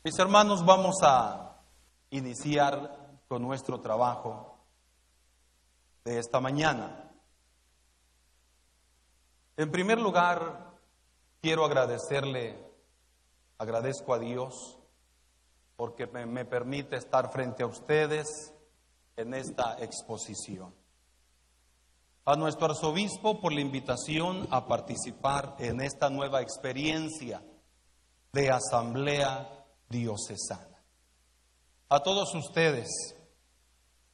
Mis hermanos, vamos a iniciar con nuestro trabajo de esta mañana. En primer lugar, quiero agradezco a Dios porque me permite estar frente a ustedes en esta exposición. A nuestro arzobispo por la invitación a participar en esta nueva experiencia de asamblea diocesana. A todos ustedes,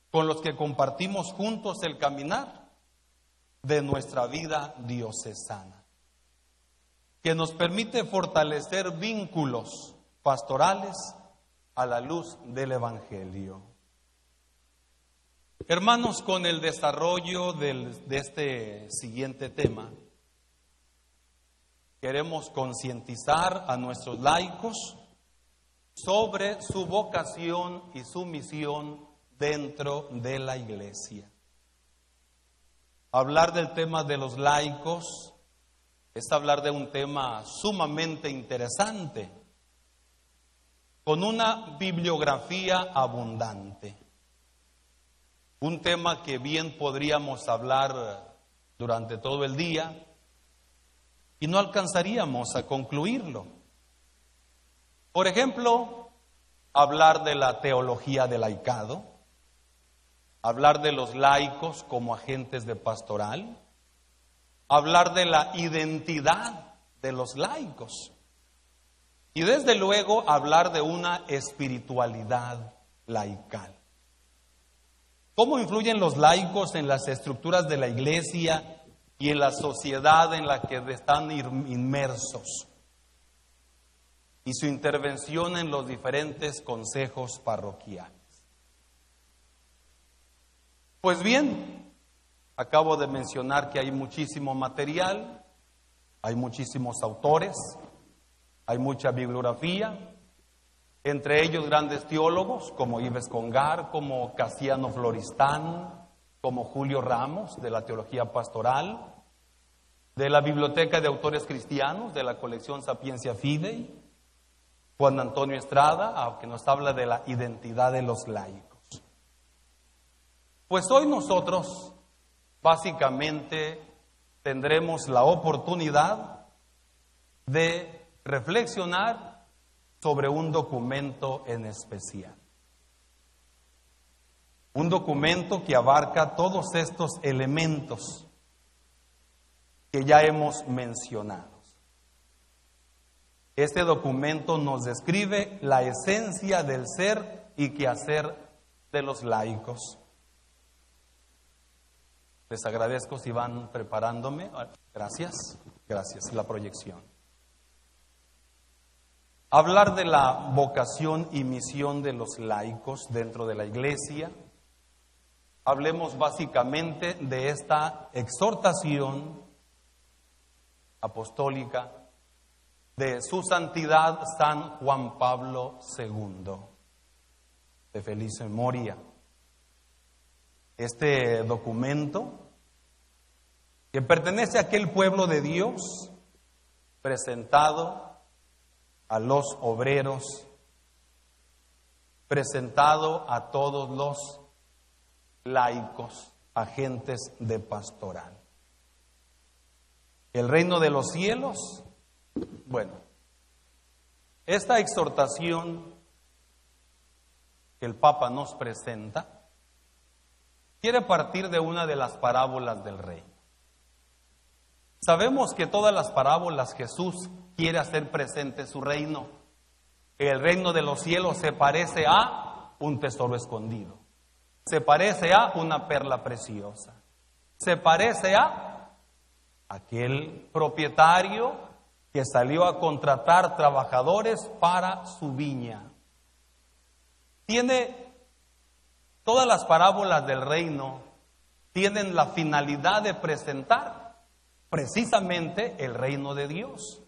con los que compartimos juntos el caminar de nuestra vida diocesana, que nos permite fortalecer vínculos pastorales a la luz del Evangelio. Hermanos, con el desarrollo de este siguiente tema, queremos concientizar a nuestros laicos sobre su vocación y su misión dentro de la Iglesia. Hablar del tema de los laicos es hablar de un tema sumamente interesante, con una bibliografía abundante. Un tema que bien podríamos hablar durante todo el día y no alcanzaríamos a concluirlo. Por ejemplo, hablar de la teología del laicado, hablar de los laicos como agentes de pastoral, hablar de la identidad de los laicos y desde luego hablar de una espiritualidad laical. ¿Cómo influyen los laicos en las estructuras de la Iglesia y en la sociedad en la que están inmersos? Y su intervención en los diferentes consejos parroquiales. Pues bien, acabo de mencionar que hay muchísimo material, hay muchísimos autores, hay mucha bibliografía, entre ellos grandes teólogos como Yves Congar, como Casiano Floristán, como Julio Ramos de la Teología Pastoral, de la Biblioteca de Autores Cristianos, de la colección Sapiencia Fidei, Juan Antonio Estrada, que nos habla de la identidad de los laicos. Pues hoy nosotros básicamente tendremos la oportunidad de reflexionar sobre un documento en especial. Un documento que abarca todos estos elementos que ya hemos mencionado. Este documento nos describe la esencia del ser y quehacer de los laicos. Les agradezco si van preparándome. Gracias, la proyección. Hablar de la vocación y misión de los laicos dentro de la Iglesia. Hablemos básicamente de esta exhortación apostólica de su santidad San Juan Pablo II, de feliz memoria. Este documento, que pertenece a aquel pueblo de Dios, presentado a los obreros, presentado a todos los laicos, agentes de pastoral. El reino de los cielos. Bueno, esta exhortación que el Papa nos presenta quiere partir de una de las parábolas del reino. Sabemos que todas las parábolas Jesús quiere hacer presente su reino. El reino de los cielos se parece a un tesoro escondido, se parece a una perla preciosa, se parece a aquel propietario que salió a contratar trabajadores para su viña. Todas las parábolas del reino tienen la finalidad de presentar precisamente el reino de Dios,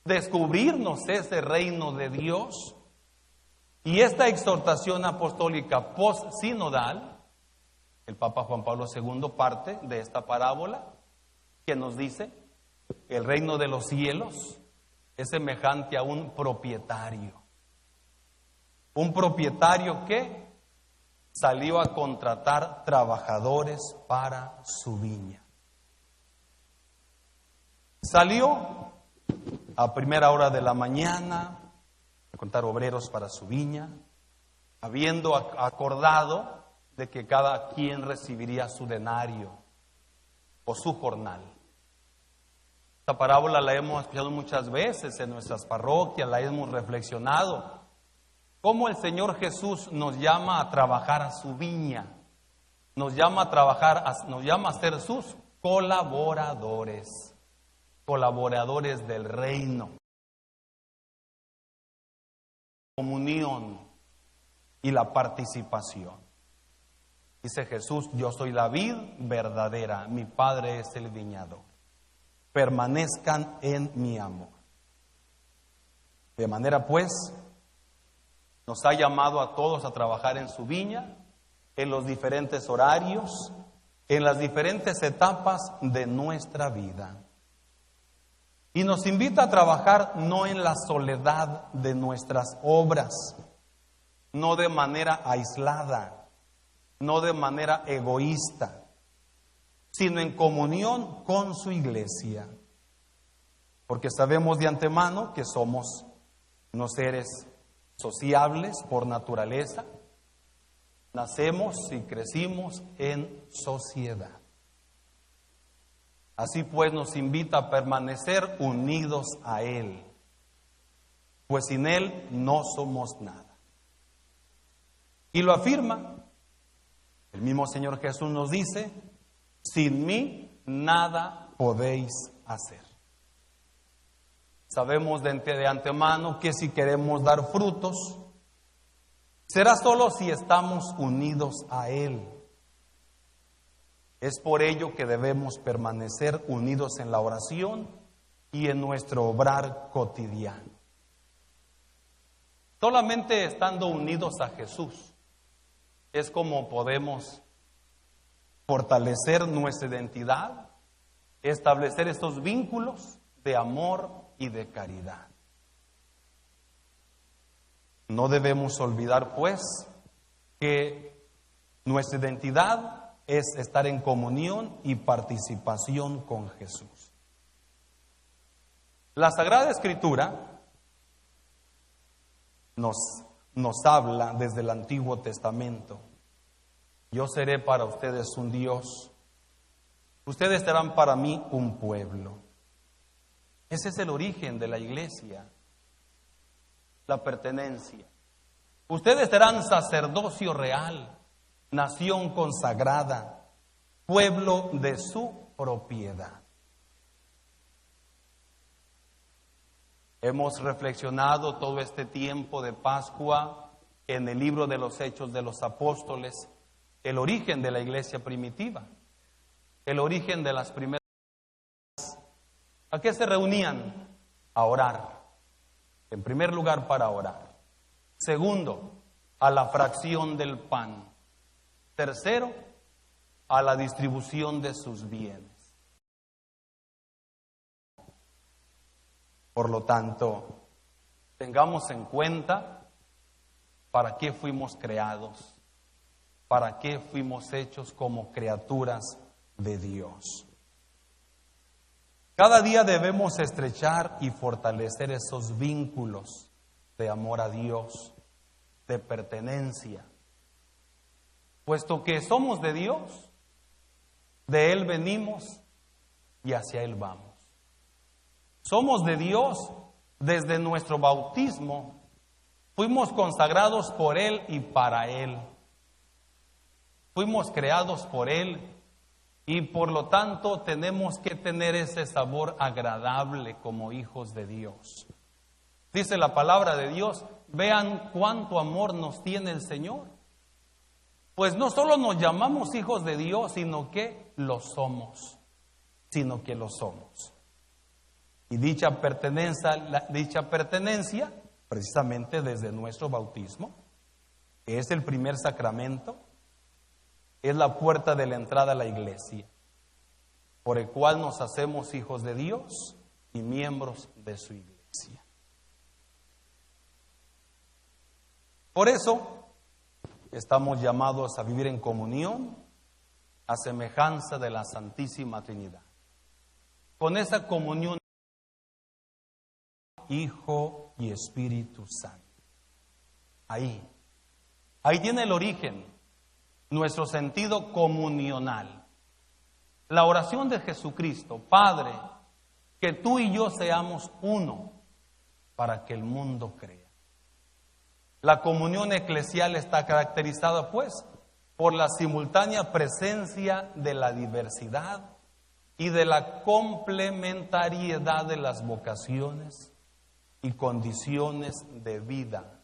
descubrirnos ese reino de Dios. Y esta exhortación apostólica post-sinodal, el Papa Juan Pablo II parte de esta parábola que nos dice: el reino de los cielos es semejante a un propietario un propietario que salió a contratar trabajadores para su viña. Salió a primera hora de la mañana a contar obreros para su viña, habiendo acordado de que cada quien recibiría su denario o su jornal. Esta parábola la hemos escuchado muchas veces en nuestras parroquias, la hemos reflexionado. Cómo el Señor Jesús nos llama a trabajar a su viña, nos llama a trabajar, nos llama a ser sus colaboradores, colaboradores del reino. Comunión y la participación. Dice Jesús: yo soy la vid verdadera, mi Padre es el viñador. Permanezcan en mi amor. De manera pues, nos ha llamado a todos a trabajar en su viña, en los diferentes horarios, en las diferentes etapas de nuestra vida. Y nos invita a trabajar no en la soledad de nuestras obras, no de manera aislada, no de manera egoísta, sino en comunión con su iglesia. Porque sabemos de antemano que somos unos seres sociables por naturaleza, nacemos y crecimos en sociedad. Así pues nos invita a permanecer unidos a Él, pues sin Él no somos nada. Y lo afirma, el mismo Señor Jesús nos dice: sin mí nada podéis hacer. Sabemos de antemano que si queremos dar frutos, será solo si estamos unidos a Él. Es por ello que debemos permanecer unidos en la oración y en nuestro obrar cotidiano. Solamente estando unidos a Jesús es como podemos fortalecer nuestra identidad, establecer estos vínculos de amor y de caridad. No debemos olvidar, pues, que nuestra identidad es estar en comunión y participación con Jesús. La Sagrada Escritura nos habla desde el Antiguo Testamento: yo seré para ustedes un Dios, ustedes serán para mí un pueblo. Ese es el origen de la iglesia, la pertenencia. Ustedes serán sacerdocio real, nación consagrada, pueblo de su propiedad. Hemos reflexionado todo este tiempo de Pascua en el libro de los Hechos de los Apóstoles, el origen de la iglesia primitiva, el origen de las primeras. ¿A qué se reunían? A orar. En primer lugar, para orar. Segundo, a la fracción del pan. Tercero, a la distribución de sus bienes. Por lo tanto, tengamos en cuenta para qué fuimos creados, para qué fuimos hechos como criaturas de Dios. Cada día debemos estrechar y fortalecer esos vínculos de amor a Dios, de pertenencia, puesto que somos de Dios, de Él venimos y hacia Él vamos. Somos de Dios desde nuestro bautismo, fuimos consagrados por Él y para Él. Fuimos creados por Él y por lo tanto tenemos que tener ese sabor agradable como hijos de Dios. Dice la palabra de Dios: vean cuánto amor nos tiene el Señor. Pues no solo nos llamamos hijos de Dios, sino que lo somos. Y dicha pertenencia, precisamente desde nuestro bautismo, que es el primer sacramento, es la puerta de la entrada a la iglesia, por el cual nos hacemos hijos de Dios y miembros de su iglesia. Por eso estamos llamados a vivir en comunión a semejanza de la Santísima Trinidad. Con esa comunión, Hijo y Espíritu Santo. Ahí tiene el origen, nuestro sentido comunional. La oración de Jesucristo: Padre, que tú y yo seamos uno para que el mundo crea. La comunión eclesial está caracterizada, pues, por la simultánea presencia de la diversidad y de la complementariedad de las vocaciones y condiciones de vida,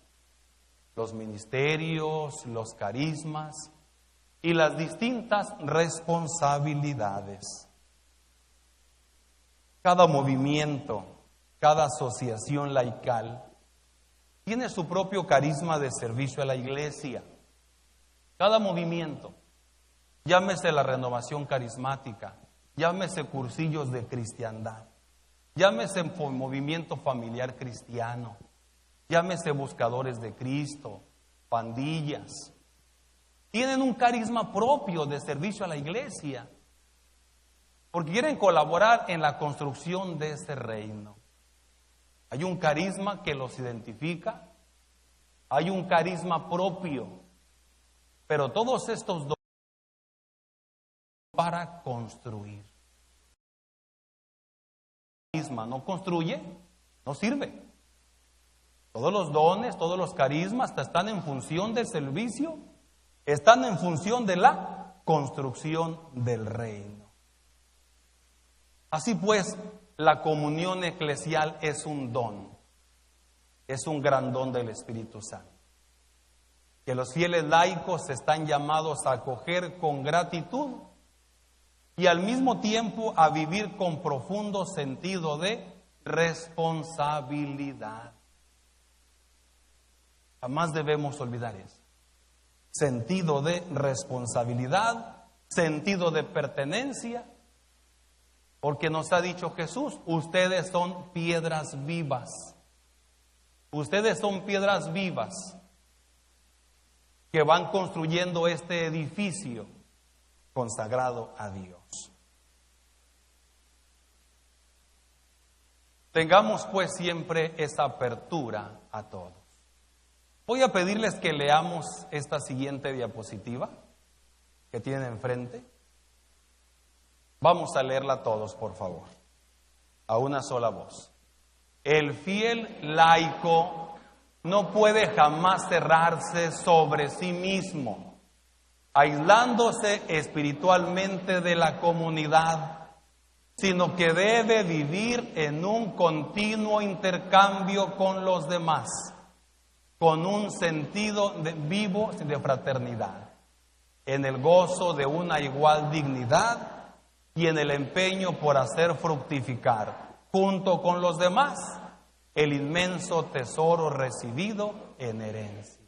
los ministerios, los carismas y las distintas responsabilidades. Cada movimiento, cada asociación laical tiene su propio carisma de servicio a la iglesia. Cada movimiento, llámese la renovación carismática, llámese cursillos de cristiandad, llámese movimiento familiar cristiano, llámese buscadores de Cristo, pandillas, tienen un carisma propio de servicio a la iglesia, porque quieren colaborar en la construcción de ese reino. Hay un carisma que los identifica, hay un carisma propio, pero todos estos dos para construir. El carisma no construye, no sirve. Todos los dones, todos los carismas están en función del servicio, están en función de la construcción del reino. Así pues, la comunión eclesial es un don, es un gran don del Espíritu Santo, que los fieles laicos están llamados a acoger con gratitud y al mismo tiempo a vivir con profundo sentido de responsabilidad. Jamás debemos olvidar eso. Sentido de responsabilidad, sentido de pertenencia, porque nos ha dicho Jesús: ustedes son piedras vivas. Ustedes son piedras vivas que van construyendo este edificio consagrado a Dios. Tengamos pues siempre esa apertura a todos. Voy a pedirles que leamos esta siguiente diapositiva que tienen enfrente. Vamos a leerla todos, por favor, a una sola voz. El fiel laico no puede jamás cerrarse sobre sí mismo, aislándose espiritualmente de la comunidad, sino que debe vivir en un continuo intercambio con los demás, con un sentido vivo de fraternidad, en el gozo de una igual dignidad y en el empeño por hacer fructificar, junto con los demás, el inmenso tesoro recibido en herencia.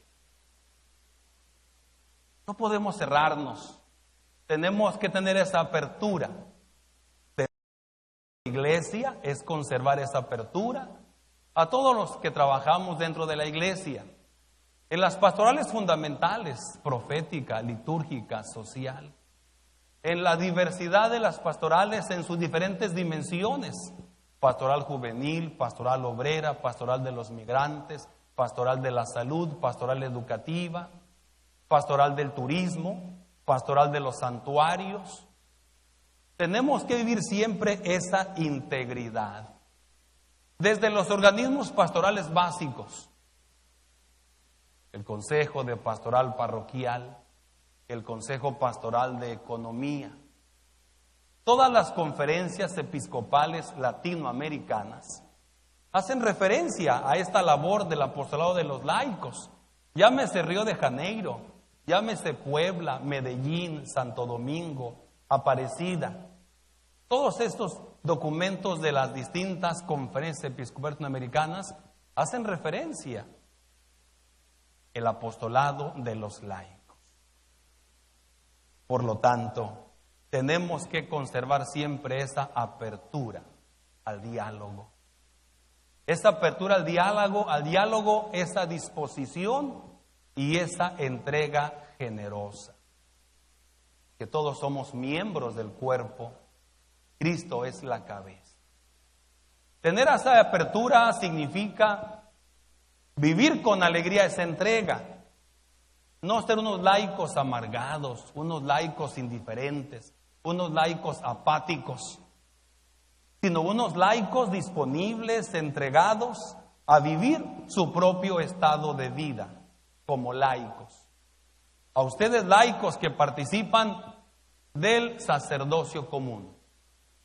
No podemos cerrarnos, tenemos que tener esa apertura. La iglesia es conservar esa apertura a todos los que trabajamos dentro de la iglesia, en las pastorales fundamentales, profética, litúrgica, social, en la diversidad de las pastorales en sus diferentes dimensiones: pastoral juvenil, pastoral obrera, pastoral de los migrantes, pastoral de la salud, pastoral educativa, pastoral del turismo, pastoral de los santuarios. Tenemos que vivir siempre esa integridad. Desde los organismos pastorales básicos, el Consejo de Pastoral Parroquial, el Consejo Pastoral de Economía, todas las conferencias episcopales latinoamericanas hacen referencia a esta labor del apostolado de los laicos. Llámese Río de Janeiro, llámese Puebla, Medellín, Santo Domingo, Aparecida. Todos estos documentos de las distintas conferencias episcopales latinoamericanas hacen referencia al apostolado de los laicos. Por lo tanto, tenemos que conservar siempre esa apertura al diálogo. Esa apertura al diálogo, esa disposición y esa entrega generosa. Que todos somos miembros del cuerpo, Cristo es la cabeza. Tener esa apertura significa vivir con alegría esa entrega. No ser unos laicos amargados, unos laicos indiferentes, unos laicos apáticos, sino unos laicos disponibles, entregados a vivir su propio estado de vida como laicos. A ustedes laicos que participan del sacerdocio común,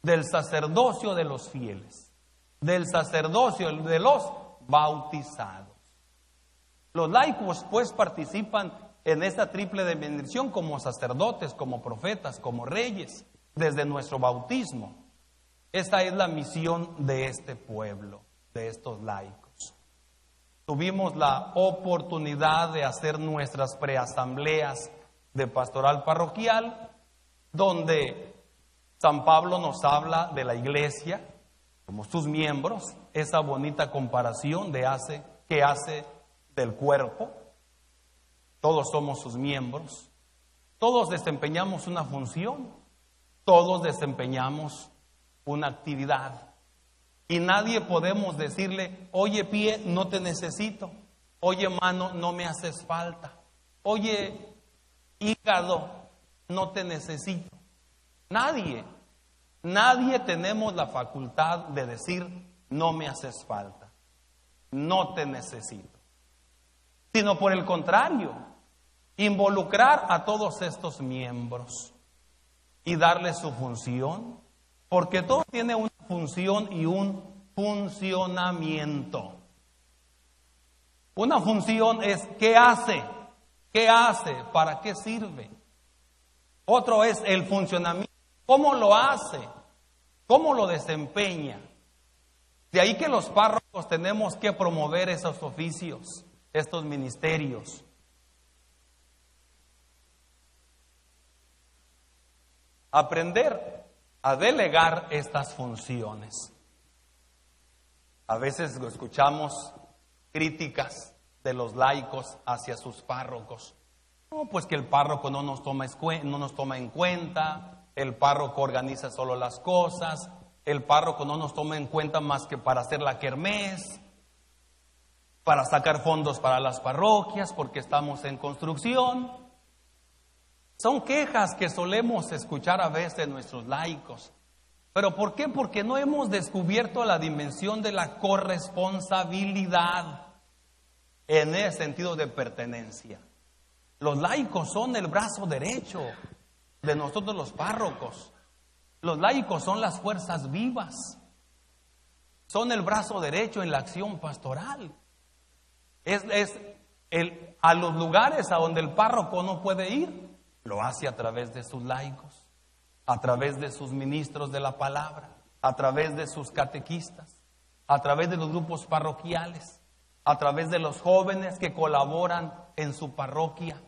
del sacerdocio de los fieles, del sacerdocio de los bautizados. Los laicos pues participan en esta triple dimensión como sacerdotes, como profetas, como reyes, desde nuestro bautismo. Esta es la misión de este pueblo, de estos laicos. Tuvimos la oportunidad de hacer nuestras preasambleas de pastoral parroquial, donde San Pablo nos habla de la iglesia como sus miembros, esa bonita comparación que hace del cuerpo. Todos somos sus miembros, todos desempeñamos una función, todos desempeñamos una actividad. Y nadie podemos decirle, oye pie, no te necesito, oye mano, no me haces falta, oye hígado, no te necesito. Nadie tenemos la facultad de decir, no me haces falta, no te necesito. Sino por el contrario, involucrar a todos estos miembros y darles su función, porque todo tiene una función y un funcionamiento. Una función es ¿qué hace? ¿Qué hace? ¿Para qué sirve? Otro es el funcionamiento. ¿Cómo lo hace? ¿Cómo lo desempeña? De ahí que los párrocos tenemos que promover esos oficios, estos ministerios. Aprender a delegar estas funciones. A veces escuchamos críticas de los laicos hacia sus párrocos. No, pues que el párroco no nos toma en cuenta, el párroco organiza solo las cosas, el párroco no nos toma en cuenta más que para hacer la kermés, para sacar fondos para las parroquias, porque estamos en construcción. Son quejas que solemos escuchar a veces de nuestros laicos. ¿Pero por qué? Porque no hemos descubierto la dimensión de la corresponsabilidad en el sentido de pertenencia. Los laicos son el brazo derecho de nosotros los párrocos. Los laicos son las fuerzas vivas. Son el brazo derecho en la acción pastoral. A los lugares a donde el párroco no puede ir, lo hace a través de sus laicos, a través de sus ministros de la palabra, a través de sus catequistas, a través de los grupos parroquiales, a través de los jóvenes que colaboran en su parroquia.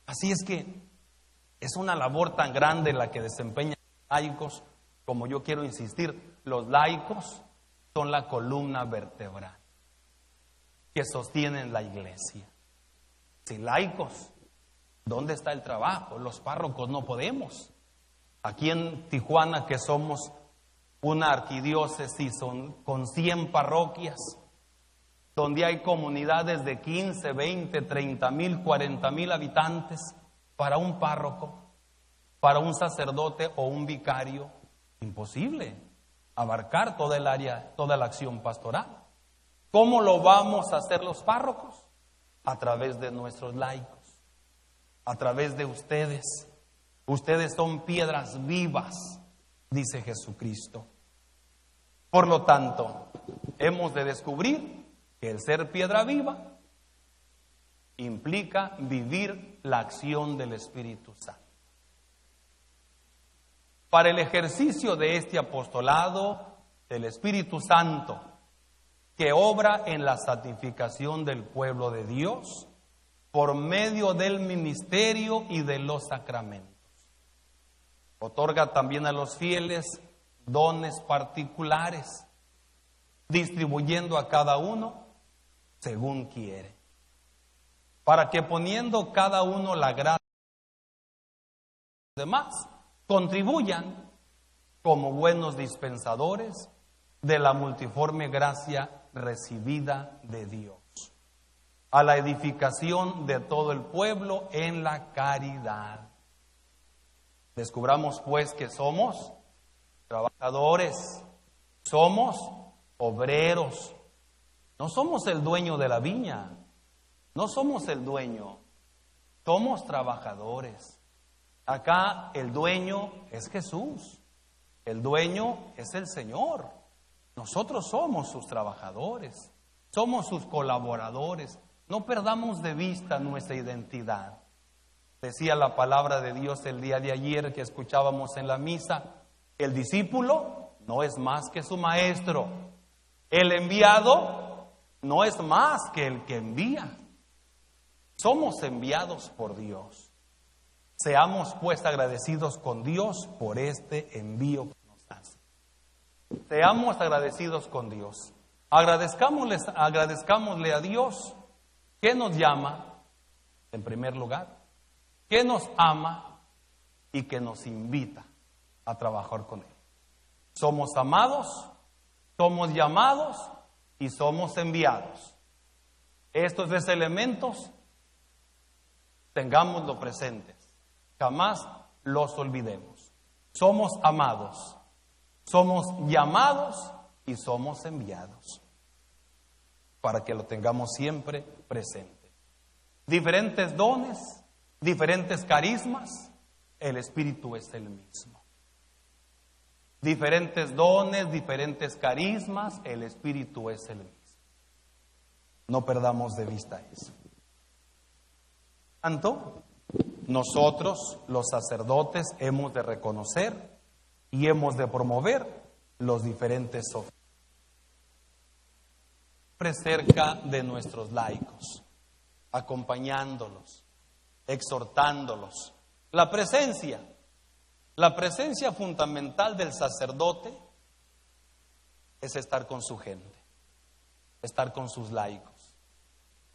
Así es que es una labor tan grande la que desempeñan los laicos, como yo quiero insistir, los laicos son la columna vertebral que sostienen la iglesia. Sin laicos, ¿dónde está el trabajo? Los párrocos no podemos. Aquí en Tijuana, que somos una arquidiócesis con 100 parroquias, donde hay comunidades de 15, 20, 30 mil, 40 mil habitantes, para un párroco, para un sacerdote o un vicario, imposible abarcar toda el área, toda la acción pastoral. ¿Cómo lo vamos a hacer los párrocos? A través de nuestros laicos, a través de ustedes. Ustedes son piedras vivas, dice Jesucristo. Por lo tanto, hemos de descubrir que el ser piedra viva implica vivir la acción del Espíritu Santo. Para el ejercicio de este apostolado, el Espíritu Santo, que obra en la santificación del pueblo de Dios por medio del ministerio y de los sacramentos. Otorga también a los fieles dones particulares, distribuyendo a cada uno según quiere. para que poniendo cada uno la gracia de los demás, contribuyan como buenos dispensadores de la multiforme gracia recibida de Dios, a la edificación de todo el pueblo en la caridad. Descubramos pues que somos trabajadores, somos obreros, no somos el dueño de la viña, no somos el dueño, somos trabajadores. Acá el dueño es Jesús, el dueño es el Señor. Nosotros somos sus trabajadores, somos sus colaboradores. No perdamos de vista nuestra identidad. Decía la palabra de Dios el día de ayer que escuchábamos en la misa, el discípulo no es más que su maestro, el enviado no es más que el que envía. Somos enviados por Dios. Seamos pues agradecidos con Dios por este envío que nos hace. Seamos agradecidos con Dios. Agradezcámosle a Dios que nos llama, en primer lugar, que nos ama y que nos invita a trabajar con Él. Somos amados, somos llamados y somos enviados. Estos tres elementos, tengámoslo presentes, jamás los olvidemos. Somos amados, somos llamados y somos enviados, para que lo tengamos siempre presente. Diferentes dones, diferentes carismas, el Espíritu es el mismo. Diferentes dones, diferentes carismas, el Espíritu es el mismo. No perdamos de vista eso. Tanto, nosotros, los sacerdotes, hemos de reconocer y hemos de promover los diferentes oficios. Siempre cerca de nuestros laicos, acompañándolos, exhortándolos. La presencia fundamental del sacerdote es estar con su gente, estar con sus laicos,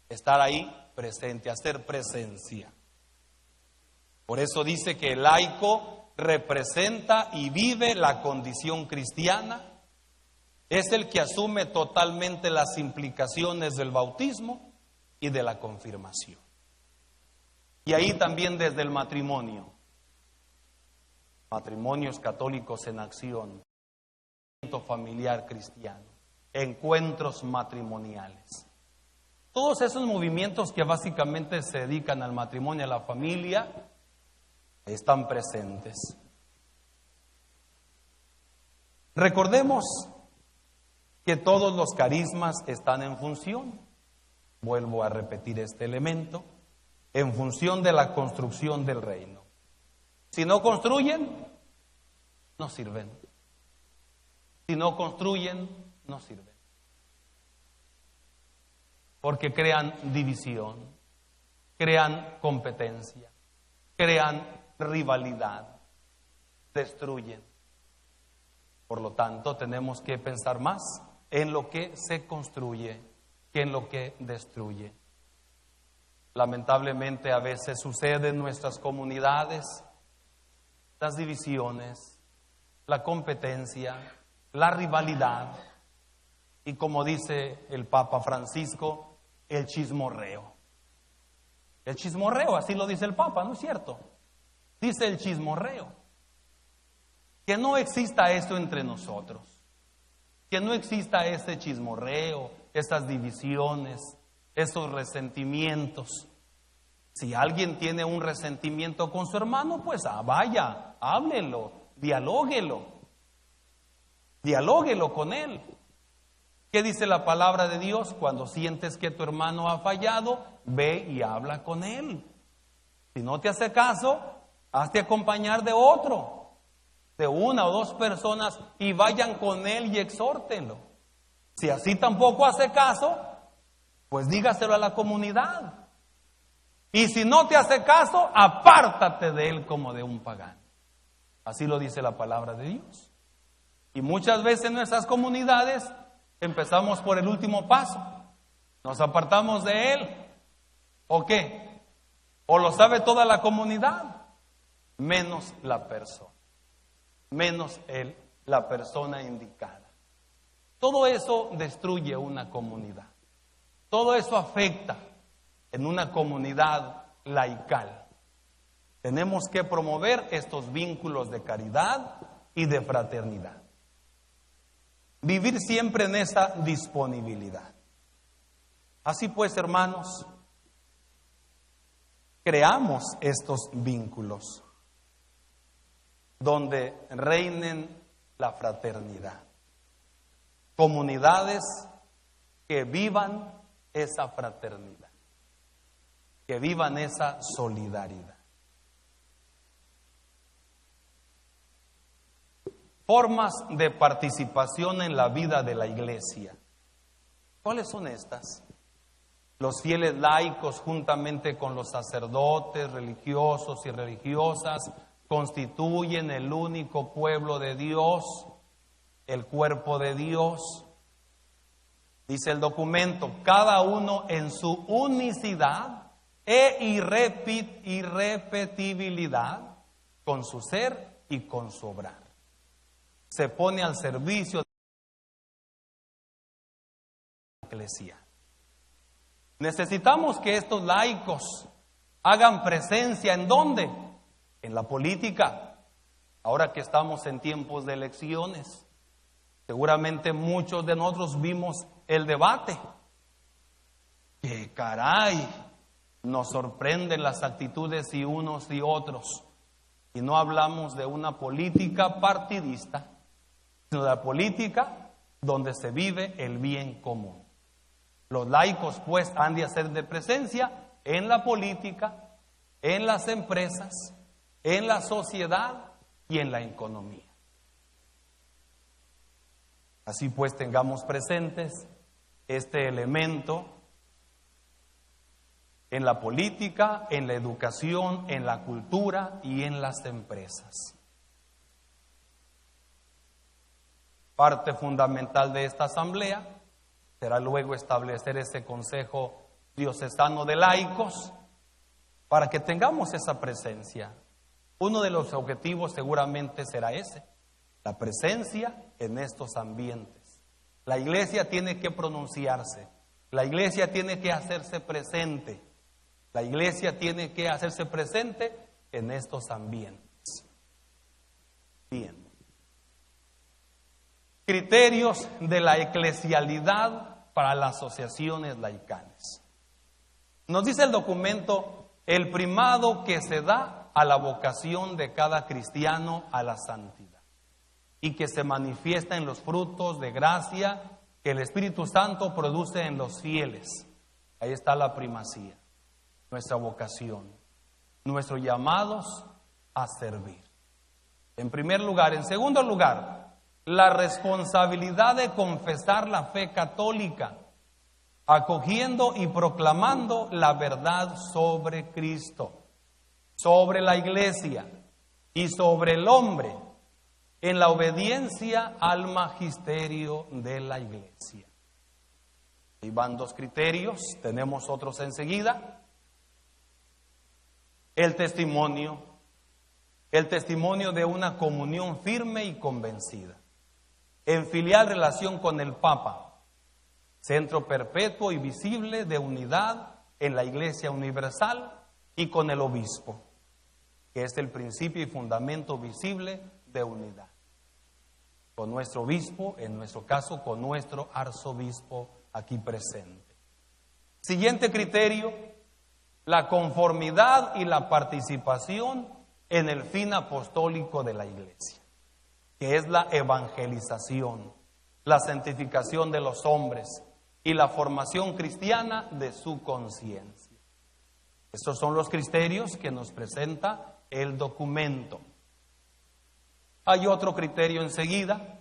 estar ahí presente, hacer presencia. Por eso dice que el laico representa y vive la condición cristiana, es el que asume totalmente las implicaciones del bautismo y de la confirmación. Y ahí también desde el matrimonio, matrimonios católicos en acción, familiar cristiano, encuentros matrimoniales. Todos esos movimientos que básicamente se dedican al matrimonio, a la familia, están presentes. Recordemos que todos los carismas están en función, vuelvo a repetir este elemento, en función de la construcción del reino. Si no construyen, no sirven. Si no construyen, no sirven. Porque crean división, crean competencia, crean rivalidad, destruyen. Por lo tanto, tenemos que pensar más en lo que se construye que en lo que destruye. Lamentablemente a veces sucede en nuestras comunidades las divisiones, la competencia, la rivalidad y, como dice el Papa Francisco, el chismorreo. El chismorreo, así lo dice el Papa, ¿no es cierto? Dice el chismorreo. Que no exista esto entre nosotros. Que no exista este chismorreo, estas divisiones, esos resentimientos. Si alguien tiene un resentimiento con su hermano, pues vaya, háblelo, dialóguelo con él. ¿Qué dice la palabra de Dios? Cuando sientes que tu hermano ha fallado, ve y habla con él. Si no te hace caso, hazte acompañar de otro, de una o dos personas, y vayan con él y exhórtenlo. Si así tampoco hace caso, pues dígaselo a la comunidad. Y si no te hace caso, apártate de él como de un pagano. Así lo dice la palabra de Dios. Y muchas veces en nuestras comunidades empezamos por el último paso. Nos apartamos de él. ¿O qué? ¿O lo sabe toda la comunidad? Menos la persona. Menos la persona indicada. Todo eso destruye una comunidad. Todo eso afecta en una comunidad laical. Tenemos que promover estos vínculos de caridad y de fraternidad. Vivir siempre en esa disponibilidad. Así pues, hermanos, creamos estos vínculos donde reinen la fraternidad. Comunidades que vivan esa fraternidad, que vivan esa solidaridad. Formas de participación en la vida de la iglesia. ¿Cuáles son estas? Los fieles laicos, juntamente con los sacerdotes, religiosos y religiosas, constituyen el único pueblo de Dios, el cuerpo de Dios. Dice el documento, cada uno en su unicidad e irrepetibilidad, con su ser y con su obrar. Se pone al servicio de la iglesia. Necesitamos que estos laicos hagan presencia, ¿en dónde? En la política. Ahora que estamos en tiempos de elecciones, seguramente muchos de nosotros vimos el debate. ¡Qué caray! Nos sorprenden las actitudes y unos y otros. Y no hablamos de una política partidista, sino de la política donde se vive el bien común. Los laicos, pues, han de hacer de presencia en la política, en las empresas, en la sociedad y en la economía. Así pues, tengamos presentes este elemento en la política, en la educación, en la cultura y en las empresas. Parte fundamental de esta asamblea será luego establecer ese Consejo Diocesano de Laicos para que tengamos esa presencia. Uno de los objetivos seguramente será ese, la presencia en estos ambientes. La iglesia tiene que pronunciarse, la iglesia tiene que hacerse presente, la iglesia tiene que hacerse presente en estos ambientes. Bien. Criterios de la eclesialidad para las asociaciones laicales. Nos dice el documento el primado que se da a la vocación de cada cristiano a la santidad y que se manifiesta en los frutos de gracia que el Espíritu Santo produce en los fieles. Ahí está la primacía, nuestra vocación, nuestros llamados a servir. En primer lugar. En segundo lugar, la responsabilidad de confesar la fe católica, acogiendo y proclamando la verdad sobre Cristo, sobre la iglesia y sobre el hombre, en la obediencia al magisterio de la iglesia. Ahí van dos criterios, tenemos otros enseguida. El testimonio de una comunión firme y convencida, en filial relación con el Papa, centro perpetuo y visible de unidad en la Iglesia universal y con el obispo, que es el principio y fundamento visible de unidad. Con nuestro obispo, en nuestro caso, con nuestro arzobispo aquí presente. Siguiente criterio, la conformidad y la participación en el fin apostólico de la Iglesia, que es la evangelización, la santificación de los hombres y la formación cristiana de su conciencia. Estos son los criterios que nos presenta el documento. Hay otro criterio enseguida.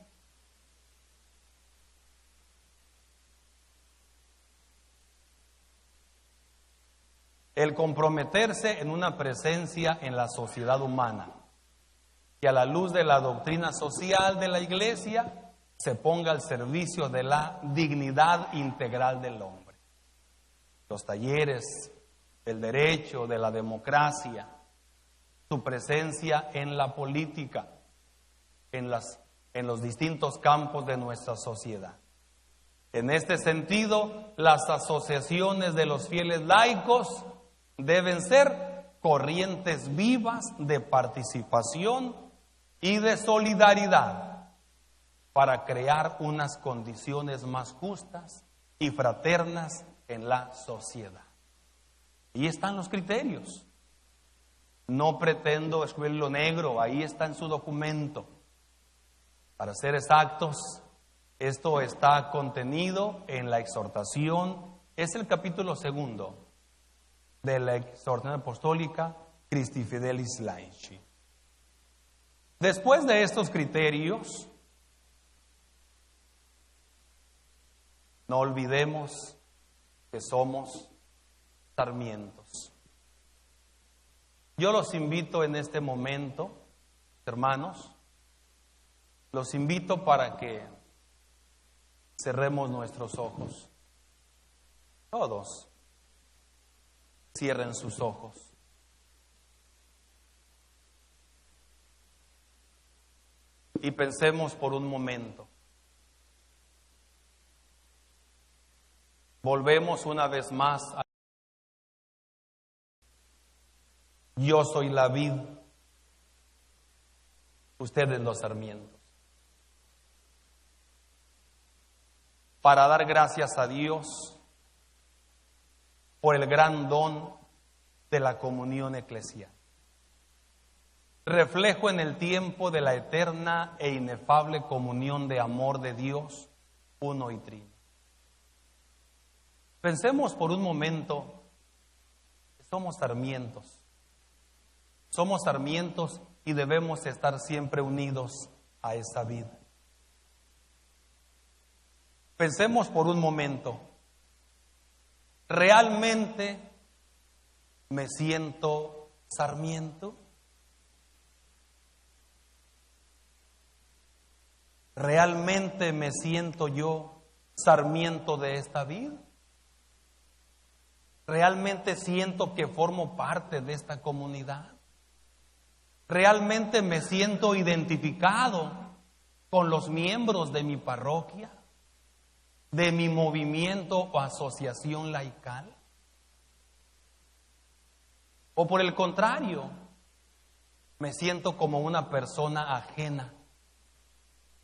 El comprometerse en una presencia en la sociedad humana, que a la luz de la doctrina social de la Iglesia se ponga al servicio de la dignidad integral del hombre. Los talleres del derecho, de la democracia, su presencia en la política, en los distintos campos de nuestra sociedad. En este sentido, las asociaciones de los fieles laicos deben ser corrientes vivas de participación y de solidaridad para crear unas condiciones más justas y fraternas en la sociedad. Ahí están los criterios. No pretendo escribirlo negro, ahí está en su documento. Para ser exactos, esto está contenido en la exhortación, es el capítulo 2 de la exhortación apostólica Christi Fidelis Laici. Después de estos criterios, no olvidemos que somos sarmientos. Yo los invito en este momento, hermanos, los invito para que cerremos nuestros ojos. Todos cierren sus ojos. Y pensemos por un momento. Volvemos una vez más a yo soy la vid, ustedes los sarmientos. Para dar gracias a Dios por el gran don de la comunión eclesial. Reflejo en el tiempo de la eterna e inefable comunión de amor de Dios, uno y trino. Pensemos por un momento que somos sarmientos. Somos sarmientos y debemos estar siempre unidos a esa vida. Pensemos por un momento, ¿realmente me siento sarmiento? ¿Realmente me siento yo sarmiento de esta vida? ¿Realmente siento que formo parte de esta comunidad? ¿Realmente me siento identificado con los miembros de mi parroquia, de mi movimiento o asociación laical? ¿O por el contrario, me siento como una persona ajena?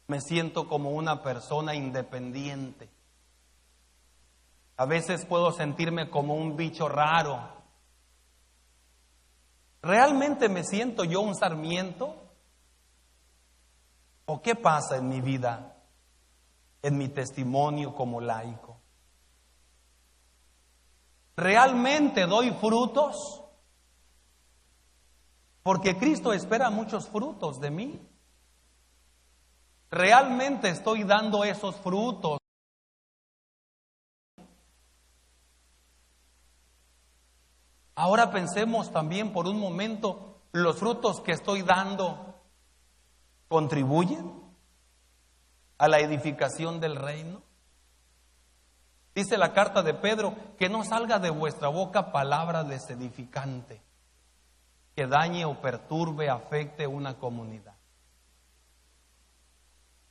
Me siento como una persona independiente. A veces puedo sentirme como un bicho raro. ¿Realmente me siento yo un sarmiento? ¿O qué pasa en mi vida, en mi testimonio como laico? ¿Realmente doy frutos? Porque Cristo espera muchos frutos de mí. ¿Realmente estoy dando esos frutos? Ahora pensemos también por un momento, ¿los frutos que estoy dando contribuyen a la edificación del reino? Dice la carta de Pedro, que no salga de vuestra boca palabra desedificante, que dañe o perturbe, afecte una comunidad.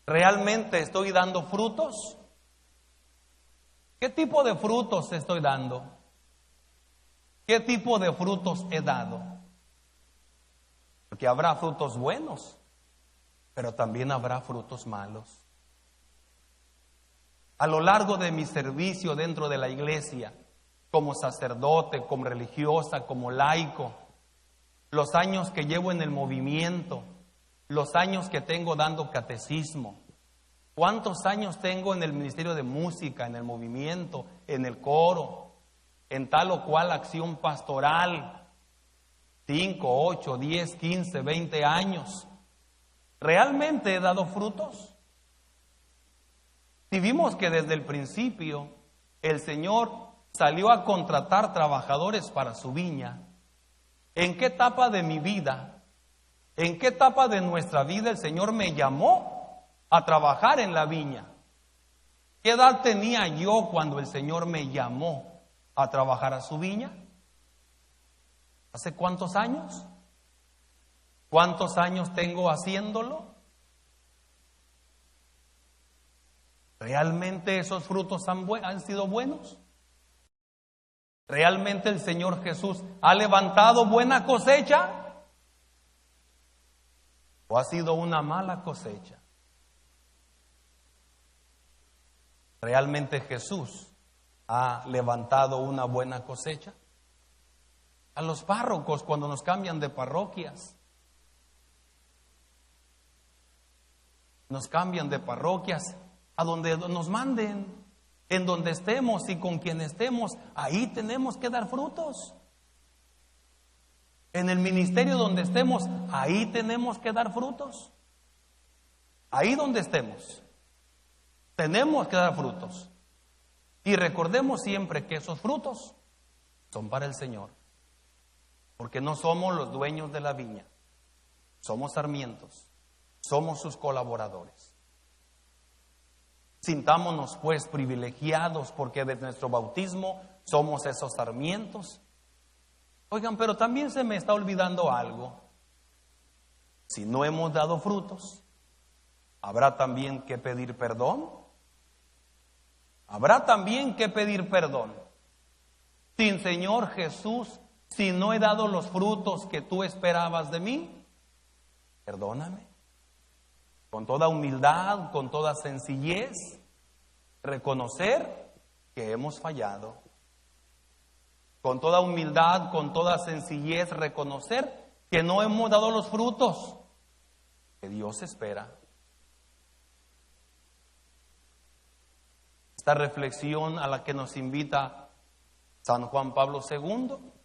¿Realmente estoy dando frutos? ¿Qué tipo de frutos estoy dando? ¿Qué tipo de frutos he dado? Porque habrá frutos buenos, pero también habrá frutos malos. A lo largo de mi servicio dentro de la iglesia, como sacerdote, como religiosa, como laico, los años que llevo en el movimiento, los años que tengo dando catecismo, cuántos años tengo en el ministerio de música, en el movimiento, en el coro, en tal o cual acción pastoral, 5, 8, 10, 15, 20 años. ¿Realmente he dado frutos? Si vimos que desde el principio el Señor salió a contratar trabajadores para su viña, ¿en qué etapa de mi vida, en qué etapa de nuestra vida el Señor me llamó a trabajar en la viña? ¿Qué edad tenía yo cuando el Señor me llamó a trabajar a su viña? ¿Hace cuántos años? ¿Cuántos años tengo haciéndolo? ¿Realmente esos frutos han sido buenos? ¿Realmente el Señor Jesús ha levantado buena cosecha? ¿O ha sido una mala cosecha? ¿Realmente Jesús ha levantado una buena cosecha? A los párrocos cuando nos cambian de parroquias. Nos cambian de parroquias a donde nos manden, en donde estemos y con quien estemos, ahí tenemos que dar frutos. En el ministerio donde estemos, ahí tenemos que dar frutos. Ahí donde estemos, tenemos que dar frutos. Y recordemos siempre que esos frutos son para el Señor. Porque no somos los dueños de la viña, somos sarmientos, somos sus colaboradores. Sintámonos pues privilegiados porque de nuestro bautismo somos esos sarmientos. Oigan, pero también se me está olvidando algo. Si no hemos dado frutos, ¿habrá también que pedir perdón? ¿Habrá también que pedir perdón? Sin Señor Jesús, si no he dado los frutos que tú esperabas de mí, perdóname. Con toda humildad, con toda sencillez, reconocer que hemos fallado. Con toda humildad, con toda sencillez, reconocer que no hemos dado los frutos que Dios espera. Esta reflexión a la que nos invita San Juan Pablo II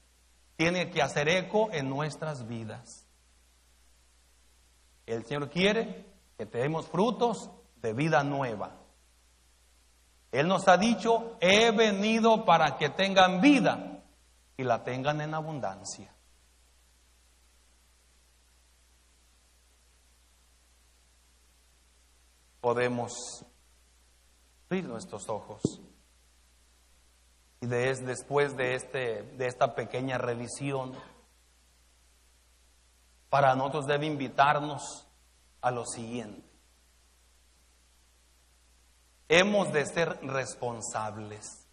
tiene que hacer eco en nuestras vidas. El Señor quiere que tenemos frutos de vida nueva. Él nos ha dicho, he venido para que tengan vida y la tengan en abundancia. Podemos abrir nuestros ojos y después de esta pequeña revisión, para nosotros debe invitarnos a lo siguiente. Hemos de ser responsables.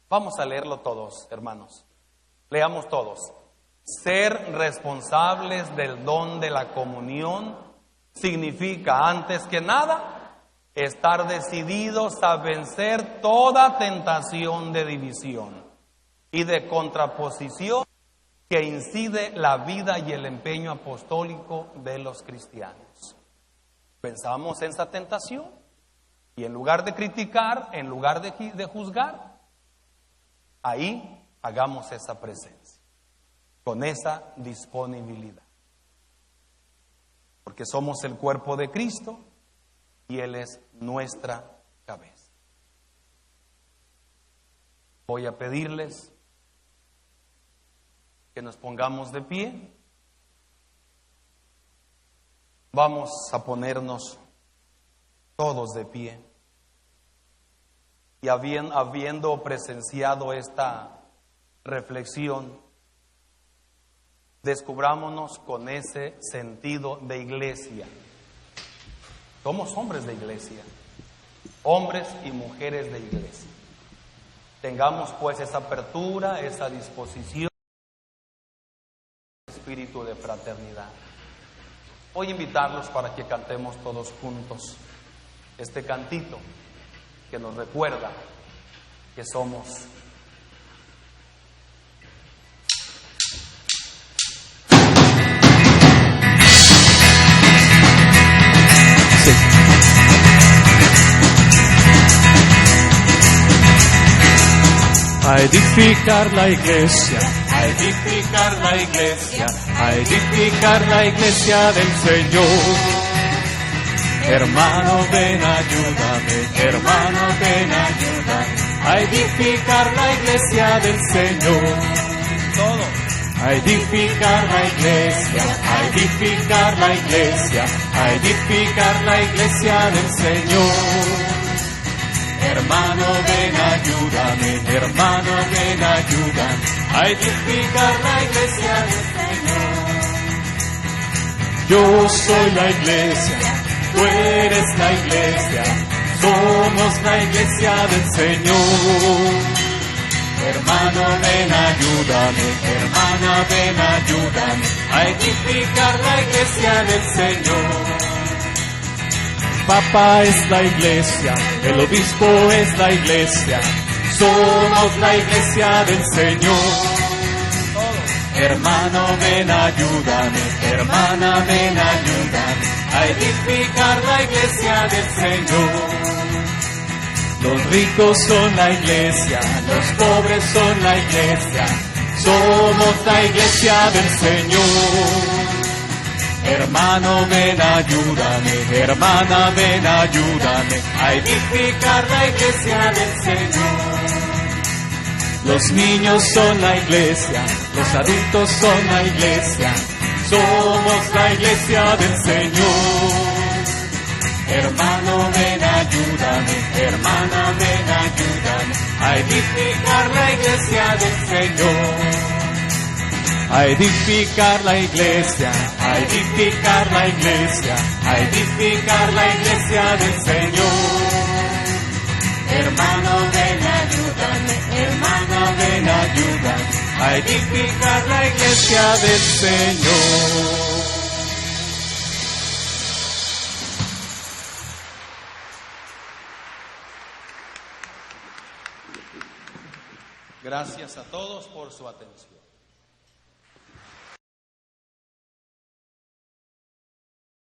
Vamos a leerlo todos, hermanos. Leamos todos. Ser responsables del don de la comunión significa, antes que nada, estar decididos a vencer toda tentación de división y de contraposición que incide la vida y el empeño apostólico de los cristianos. Pensamos en esa tentación y en lugar de criticar, en lugar de juzgar, ahí hagamos esa presencia, con esa disponibilidad. Porque somos el cuerpo de Cristo y Él es nuestra cabeza. Voy a pedirles que nos pongamos de pie. Vamos a ponernos todos de pie. Y habiendo presenciado esta reflexión, descubrámonos con ese sentido de iglesia. Somos hombres de iglesia, hombres y mujeres de iglesia. Tengamos pues esa apertura, esa disposición, espíritu de fraternidad. Voy a invitarlos para que cantemos todos juntos este cantito que nos recuerda que somos a edificar la iglesia, a edificar la iglesia, a edificar la iglesia del Señor. Hermano, ven, ayúdame, hermano, ven, ayúdame, a edificar la iglesia del Señor. todos. A edificar la iglesia, a edificar la iglesia, a edificar la iglesia del Señor. Hermano, ven, ayúdame, hermano, ven, ayúdame, a edificar la iglesia del Señor. Yo soy la iglesia, tú eres la iglesia, somos la iglesia del Señor. Hermano, ven, ayúdame, hermana, ven, ayúdame a edificar la iglesia del Señor. Papa es la iglesia, el obispo es la iglesia, somos la iglesia del Señor. Hermano, ven, ayúdame, hermana, ven, ayúdame a edificar la iglesia del Señor. Los ricos son la iglesia, los pobres son la iglesia, somos la iglesia del Señor. Hermano, ven, ayúdame, hermana, ven, ayúdame a edificar la iglesia del Señor. Los niños son la iglesia, los adultos son la iglesia, somos la iglesia del Señor. Hermano, ven, ayúdame, hermana, ven, ayúdame a edificar la iglesia del Señor. A edificar la iglesia, a edificar la iglesia, a edificar la iglesia del Señor. Hermano, ven, ayúdame, hermana, ven, ayúdame a edificar la iglesia del Señor. Gracias a todos por su atención.